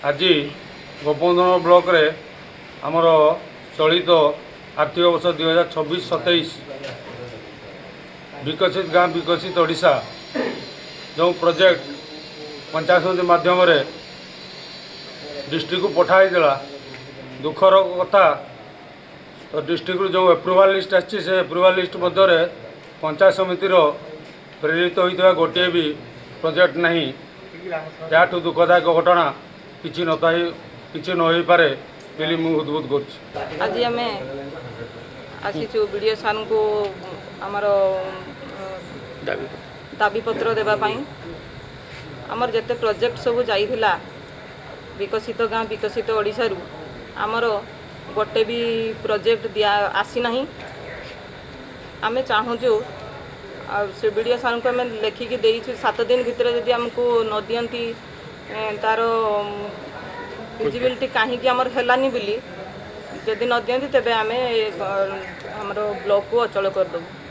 आज गोपबंधन ब्लॉक रे आमर चलित आर्थिक वर्ष 2026-27 विकसित गाँ विकसित ओडिशा जो प्रोजेक्ट पंचायत समिति माध्यम डिस्ट्रिक्ट को पठाई दुखर कथा तो डिस्ट्रिक्ट जो एप्रुवाल लिस्ट आसी से एप्रुवाल लिस्ट मध्य पंचायत समिति प्रेरित होता गोटे भी प्रोजेक्ट नहीं जहाँ दुखदायक घटना किसी न हो पारे बोली मुझे उद्बोध कर। आज आम आसीचु वीडियो सार को आमर दाबीपत्र देवाई आमर जिते प्रोजेक्ट सब जाइथिला विकसित गाँ विकसित ओडिशा रु आमर गोटे भी प्रोजेक्ट दिया आसी नहीं। आमे चाहूँ से वीडियो सार को आम लिखिकी देइछु 7 दिन भितर जदि आमको न दियंती तार फिजिबिलिटी कहीं आमर हेलानी बोली जदि न दियंती तेबे आमे हमर ब्लॉक को अचल कर दबु।